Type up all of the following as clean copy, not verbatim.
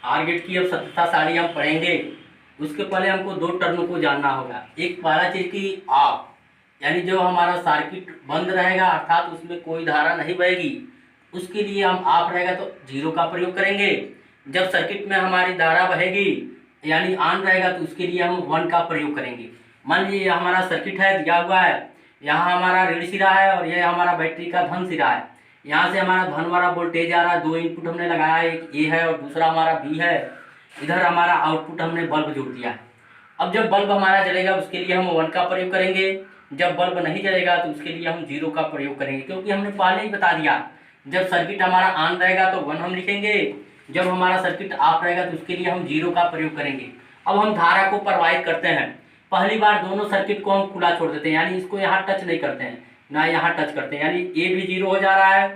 Are get की अब सत्यता सारी हम पढ़ेंगे। उसके पहले हमको दो टर्म को जानना होगा। एक पहला चीज की ऑफ, यानी जो हमारा सर्किट बंद रहेगा अर्थात उसमें कोई धारा नहीं बहेगी, उसके लिए हम ऑफ रहेगा तो जीरो का प्रयोग करेंगे। जब सर्किट में हमारी धारा बहेगी यानी ऑन रहेगा तो उसके लिए हम वन का प्रयोग करेंगे। मान लीजिए हमारा सर्किट है, दिया हुआ है, यहाँ हमारा ऋण सिरा है और यह हमारा बैटरी का धन सिरा है। यहाँ से हमारा धन वाला वोल्टेज आ रहा है, दो इनपुट हमने लगाया, एक ए है और दूसरा हमारा बी है। इधर हमारा आउटपुट हमने बल्ब जोड़ दिया है। अब जब बल्ब हमारा जलेगा उसके लिए हम वन का प्रयोग करेंगे। जब बल्ब नहीं जलेगा तो उसके लिए हम जीरो का प्रयोग करेंगे, क्योंकि हमने पहले ही बता दिया जब सर्किट हमारा ऑन रहेगा तो वन हम लिखेंगे, जब हमारा सर्किट ऑफ रहेगा तो उसके लिए हम जीरो का प्रयोग करेंगे। अब हम धारा को प्रवाहित करते हैं। पहली बार दोनों सर्किट को हम खुला छोड़ देते हैं, यानी इसको यहाँ टच नहीं करते हैं ना यहाँ टच करते हैं, यानी ए भी जीरो हो जा रहा है,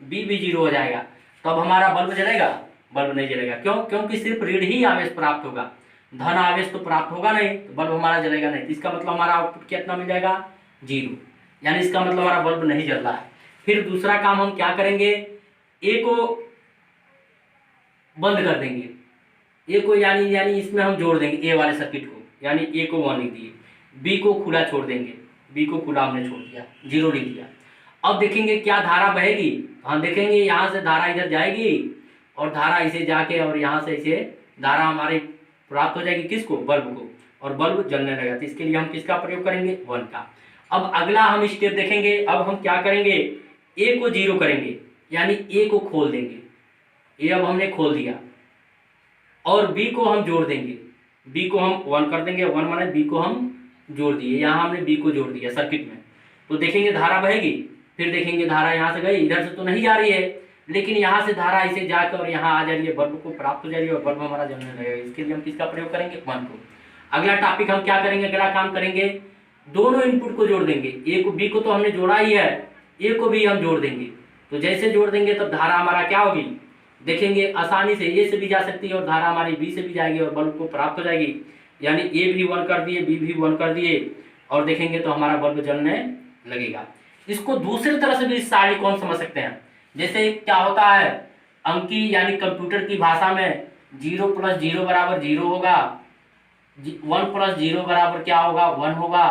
बी भी जीरो हो जाएगा। तो अब हमारा बल्ब जलेगा? बल्ब नहीं जलेगा। क्यों? क्योंकि सिर्फ ऋण ही आवेश प्राप्त होगा, धन आवेश तो प्राप्त होगा नहीं, तो बल्ब हमारा जलेगा नहीं। इसका मतलब हमारा आउटपुट कितना मिल जाएगा? जीरो। यानी इसका मतलब हमारा बल्ब नहीं जल रहा है। फिर दूसरा काम हम क्या करेंगे, ए को बंद कर देंगे, ए को यानी इसमें हम जोड़ देंगे ए वाले सर्किट को, यानी ए को वन लिख दिए, बी को खुला छोड़ देंगे, बी को खुला हमने छोड़ दिया, जीरो लिख दिया। अब देखेंगे क्या धारा बहेगी। हम देखेंगे यहाँ से धारा इधर जाएगी और धारा इसे जाके और यहाँ से इसे धारा हमारी प्राप्त हो जाएगी, किसको? बल्ब को, और बल्ब जलने लगेगा। तो इसके लिए हम किसका प्रयोग करेंगे? वन का। अब अगला हम स्टेप देखेंगे। अब हम क्या करेंगे, ए को जीरो करेंगे, यानी ए को खोल देंगे, ए अब हमने खोल दिया, और बी को हम जोड़ देंगे, बी को हम वन कर देंगे, वन माने बी को हम जोड़ दिए, यहाँ हमने बी को जोड़ दिया सर्किट में। तो देखेंगे धारा बहेगी। फिर देखेंगे धारा यहाँ से गई, इधर से तो नहीं जा रही है, लेकिन यहाँ से धारा इसे जाकर और यहाँ आ जा रही है, बल्ब को प्राप्त हो जा रही है और बल्ब हमारा जलने लगेगा। इसके लिए हम किसका प्रयोग करेंगे? वन को। अगला टॉपिक हम क्या करेंगे, अगला काम करेंगे, दोनों इनपुट को जोड़ देंगे। ए को, बी को तो हमने जोड़ा ही है, ए को भी हम जोड़ देंगे। तो जैसे जोड़ देंगे तब धारा हमारा क्या होगी, देखेंगे आसानी से ए से भी जा सकती है और धारा हमारी बी से भी जाएगी और बल्ब को प्राप्त हो जाएगी। यानी ए भी वन कर दिए, बी भी वन कर दिए, और देखेंगे तो हमारा बल्ब जलने लगेगा। इसको दूसरी तरह से भी इस साड़ी को हम समझ सकते हैं। जैसे क्या होता है, अंकी यानी कंप्यूटर की भाषा में 0 + 0 = 0 होगा, 1 + 0 = क्या होगा? 1 होगा,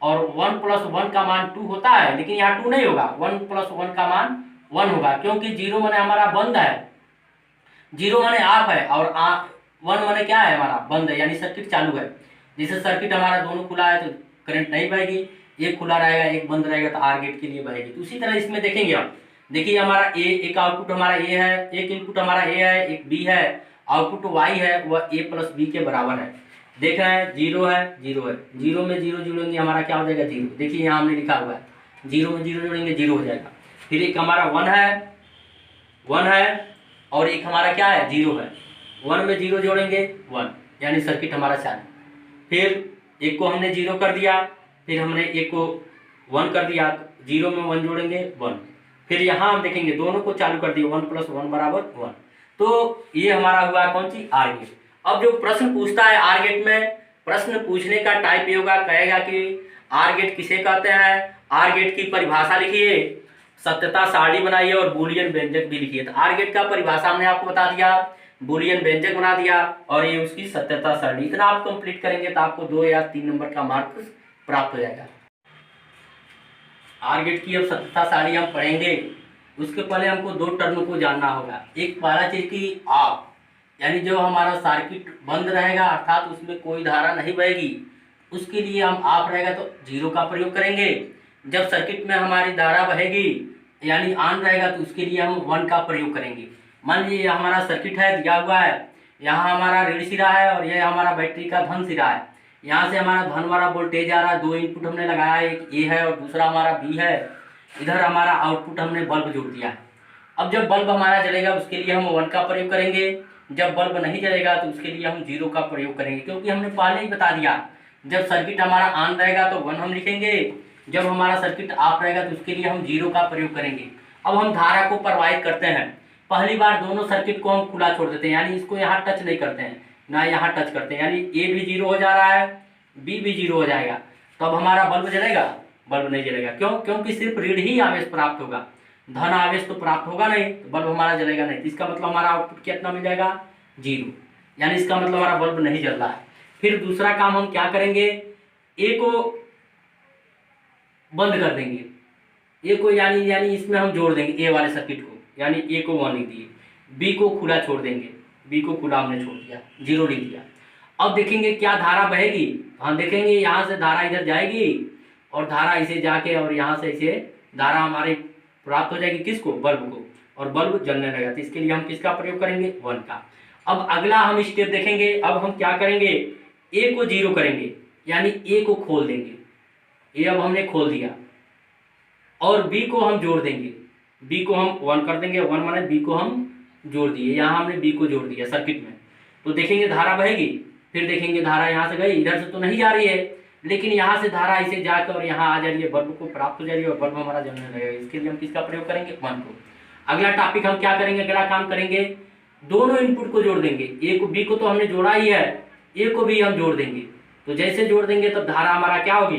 और 1 + 1 का मान 2 होता है, लेकिन यहाँ 2 नहीं होगा, 1 + 1 का मान 1 होगा, क्योंकि 0 माने हमारा बंद है, 0 माने ऑफ है, और 1 माने क्या है? हमारा बंद है, यानी सर्किट चालू है। जैसे सर्किट हमारा दोनों खुला है तो करंट नहीं बहेगी, एक खुला रहेगा एक बंद रहेगा तो आर गेट के लिए बहेगी। तो उसी तरह इसमें देखेंगे हम, देखिए हमारा ए, एक आउटपुट हमारा ए है, एक इनपुट हमारा ए है, एक बी है, आउटपुट वाई है, वह ए + बी के बराबर है। देख रहे हैं, 0 है, 0 है, 0 में 0 जोड़ेंगे हमारा क्या हो जाएगा? 0। देखिए यहाँ हमने लिखा हुआ है, 0 में 0 जोड़ेंगे 0 हो जाएगा। फिर एक हमारा 1 है, और एक हमारा क्या है? 0 है, 1 में 0 जोड़ेंगे 1, यानी सर्किट हमारा चालू। फिर एक को हमने 0 कर दिया, फिर हमने एक को 1 कर दिया, 0 में 1 जोड़ेंगे 1। फिर यहाँ हम देखेंगे दोनों को चालू कर दिए, 1 + 1 = 1। तो ये हमारा हुआ कौन सी? Are get. अब जो प्रश्न पूछता है आर गेट में, प्रश्न पूछने का टाइप ये होगा, कहेगा कि आर गेट किसे कहते हैं, आर गेट की परिभाषा लिखिए, सत्यता सारणी बनाइए और बूलियन व्यंजक भी लिखिए। तो आर गेट का परिभाषा हमने आपको बता दिया, बूलियन व्यंजक बना दिया, और ये उसकी सत्यता सारणी। इतना आप कंप्लीट करेंगे तो आपको 2 या 3 नंबर का मार्क्स प्राप्त हो जाएगा। आर गेट की अब सत्यता सारणी हम पढ़ेंगे। उसके पहले हमको दो टर्म को जानना होगा। एक पहला चीज की ऑफ, यानी जो हमारा सर्किट बंद रहेगा अर्थात उसमें कोई धारा नहीं बहेगी, उसके लिए हम ऑफ रहेगा तो जीरो का प्रयोग करेंगे। जब सर्किट में हमारी धारा बहेगी यानी ऑन रहेगा तो उसके लिए हम वन का प्रयोग करेंगे। मान लीजिए हमारा सर्किट है, दिया हुआ है, यहाँ हमारा ऋण सिरा है और यह हमारा बैटरी का धन सिरा है। यहाँ से हमारा धन वाला वोल्टेज आ रहा है, दो इनपुट हमने लगाया, एक ए है और दूसरा हमारा बी है। इधर हमारा आउटपुट हमने बल्ब जोड़ दिया है। अब जब बल्ब हमारा जलेगा उसके लिए हम वन का प्रयोग करेंगे, जब बल्ब नहीं जलेगा तो उसके लिए हम जीरो का प्रयोग करेंगे, क्योंकि हमने पहले ही बता दिया जब सर्किट हमारा ऑन रहेगा तो वन हम लिखेंगे, जब हमारा सर्किट ऑफ रहेगा तो उसके लिए हम जीरो का प्रयोग करेंगे। अब हम धारा को प्रवाहित करते हैं। पहली बार दोनों सर्किट को हम खुला छोड़ देते हैं, यानी इसको यहाँ टच नहीं करते हैं ना यहाँ टच करते हैं, यानी ए भी जीरो हो जा रहा है, बी भी जीरो हो जाएगा। तो अब हमारा बल्ब जलेगा? बल्ब नहीं जलेगा। क्यों? क्योंकि सिर्फ ऋण ही आवेश प्राप्त होगा, धन आवेश तो प्राप्त होगा नहीं, तो बल्ब हमारा जलेगा नहीं। इसका मतलब हमारा आउटपुट कितना मिल जाएगा? जीरो, यानी इसका मतलब हमारा बल्ब नहीं जल रहा है। फिर दूसरा काम हम क्या करेंगे, ए को बंद कर देंगे, ए को यानी इसमें हम जोड़ देंगे ए वाले सर्किट को, यानी ए को 1 लिख दिए, बी को खुला छोड़ देंगे, बी को खुला हमने छोड़ दिया, जीरो लिख दिया। अब देखेंगे क्या धारा बहेगी, हम देखेंगे यहाँ से धारा इधर जाएगी और धारा इसे जाके और यहाँ से इसे धारा हमारी प्राप्त हो जाएगी, किसको, बल्ब को, और बल्ब जलने लगेगा। तो इसके लिए हम किसका प्रयोग करेंगे, 1 का। अब अगला हम स्टेप देखेंगे, अब हम क्या करेंगे, ए को जीरो करेंगे, यानी ए को खोल देंगे, ए अब हमने खोल दिया, और बी को हम जोड़ देंगे, बी को हम 1 कर देंगे, 1 माने बी को हम जोड़ दिए, यहाँ हमने बी को जोड़ दिया सर्किट में। तो देखेंगे धारा बहेगी, फिर देखेंगे धारा यहाँ से गई, इधर से तो नहीं जा रही है, लेकिन यहाँ से धारा इसे जाकर और यहाँ आ जा रही है, बल्ब को प्राप्त हो जा रही है और बल्ब हमारा जलने लगेगा। इसके लिए हम किसका प्रयोग करेंगे, 1 को। अगला टॉपिक हम क्या करेंगे, अगला काम करेंगे, दोनों इनपुट को जोड़ देंगे, ए को, बी को तो हमने जोड़ा ही है, ए को भी हम जोड़ देंगे। तो जैसे जोड़ देंगे तब धारा हमारा क्या होगी,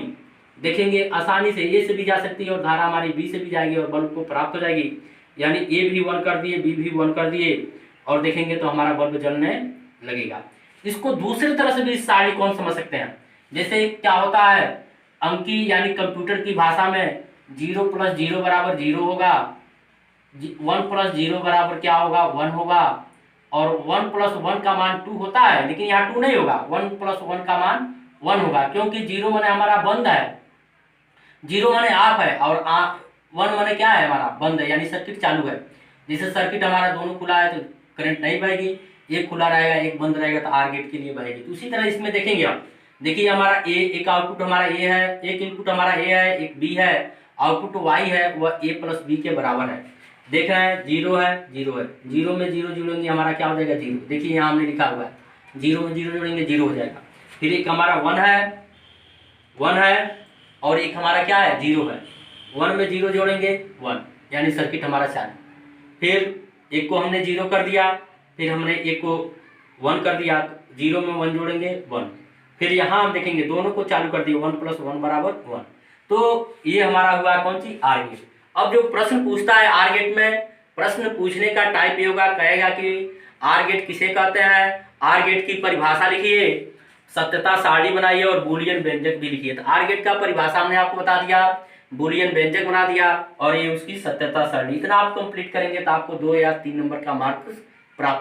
देखेंगे आसानी से ए से भी जा सकती है और धारा हमारी बी से भी जाएगी और बल्ब को प्राप्त हो जाएगी, यानी ए भी 1 कर दिए, बी भी 1 कर दिए, और देखेंगे तो हमारा बल्ब जलने लगेगा। इसको दूसरी तरह से भी सारी कौन समझ सकते हैं, जैसे क्या होता है, अंकी यानी कंप्यूटर की भाषा में 0 + 0 बराबर 0 होगा, 1 + 0 बराबर क्या होगा, 1 होगा, और 1 + 1 का मान 2 होता है, लेकिन यहाँ 2 नहीं होगा, 1 + 1 का मान 1 होगा, क्योंकि 0 माने हमारा बंद है, 0 माने ऑफ है, और 1 माने क्या है, हमारा बंद है, यानी सर्किट चालू है। जैसे सर्किट हमारा दोनों खुला है तो करंट नहीं बहेगी, एक खुला रहेगा एक बंद रहेगा तो आर गेट के लिए बहेगी। तो उसी तरह इसमें देखेंगे आप, देखिए हमारा ए, एक आउटपुट हमारा ए है, एक इनपुट हमारा ए है, एक बी है, आउटपुट वाई है, वह ए + बी के बराबर है। देख रहे हैं 0 है, 0 है, 0 में 0 जोड़ेंगे हमारा क्या हो जाएगा, 0। देखिए यहाँ हमने लिखा हुआ है 0 में 0 जोड़ेंगे 0 हो जाएगा। फिर एक हमारा 1 है, और एक हमारा क्या है, 0 है, 1 में 0 जोड़ेंगे 1, यानी सर्किट हमारा चालू। फिर एक को हमने 0 कर दिया, फिर हमने एक को 1 कर दिया, 0 में 1 जोड़ेंगे 1। फिर यहाँ हम देखेंगे दोनों को चालू कर दिए, 1 + 1 बराबर 1। तो ये हमारा हुआ कौन सी, आर गेट। अब जो प्रश्न पूछता है आर गेट में, प्रश्न पूछने का टाइप ये होगा, कहेगा कि आर गेट किसे कहते हैं, आर गेट की परिभाषा लिखिए, सत्यता सारणी बनाइए और बूलियन व्यंजक भी लिखिए। तो आर गेट का परिभाषा हमने आपको बता दिया, बूलियन व्यंजक बना दिया, और ये उसकी सत्यता सारणी। इतना आप कंप्लीट करेंगे तो आपको 2 या 3 नंबर का मार्क्स